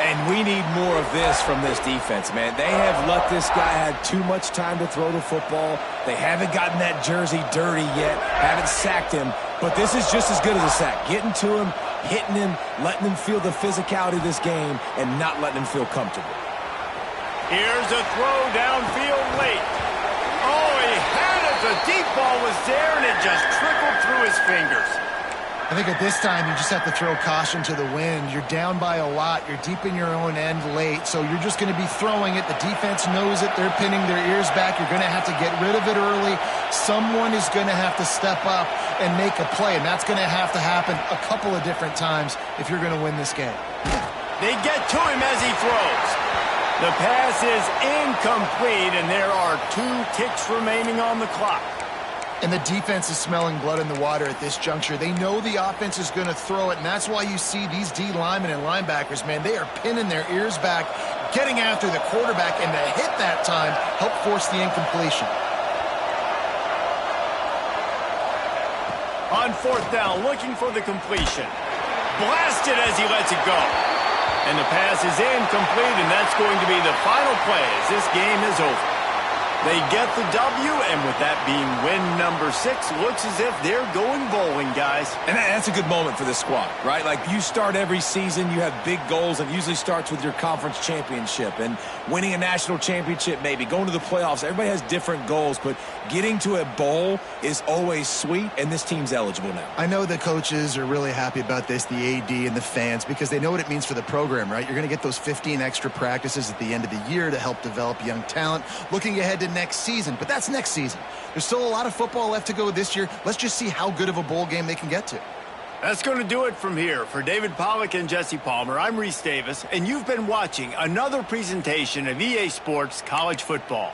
And we need more of this from this defense, man. They have let this guy have too much time to throw the football. They haven't gotten that jersey dirty yet, haven't sacked him. But this is just as good as a sack. Getting to him, hitting him, letting him feel the physicality of this game, and not letting him feel comfortable. Here's a throw downfield late. Oh, he had it. The deep ball was there, and it just trickled through his fingers. I think at this time, you just have to throw caution to the wind. You're down by a lot. You're deep in your own end late, so you're just going to be throwing it. The defense knows it. They're pinning their ears back. You're going to have to get rid of it early. Someone is going to have to step up and make a play, and that's going to have to happen a couple of different times if you're going to win this game. They get to him as he throws. The pass is incomplete, and there are 2 ticks remaining on the clock. And the defense is smelling blood in the water at this juncture. They know the offense is going to throw it, and that's why you see these D linemen and linebackers, man, they are pinning their ears back, getting after the quarterback, and to hit that time, help force the incompletion. On 4th down, looking for the completion. Blasted as he lets it go. And the pass is incomplete, and that's going to be the final play as this game is over. They get the W, and with that being win number 6, looks as if they're going bowling, guys. And that's a good moment for this squad, right? Like, you start every season, you have big goals, and usually starts with your conference championship and winning a national championship, maybe going to the playoffs. Everybody has different goals, but getting to a bowl is always sweet, and this team's eligible now. I know the coaches are really happy about this, the AD and the fans, because they know what it means for the program, right? You're going to get those 15 extra practices at the end of the year to help develop young talent. Looking ahead to next season, but that's next season. There's still a lot of football left to go this year. Let's just see how good of a bowl game they can get to. That's going to do it from here. For David Pollack and Jesse Palmer, I'm Reese Davis, and you've been watching another presentation of EA Sports College Football.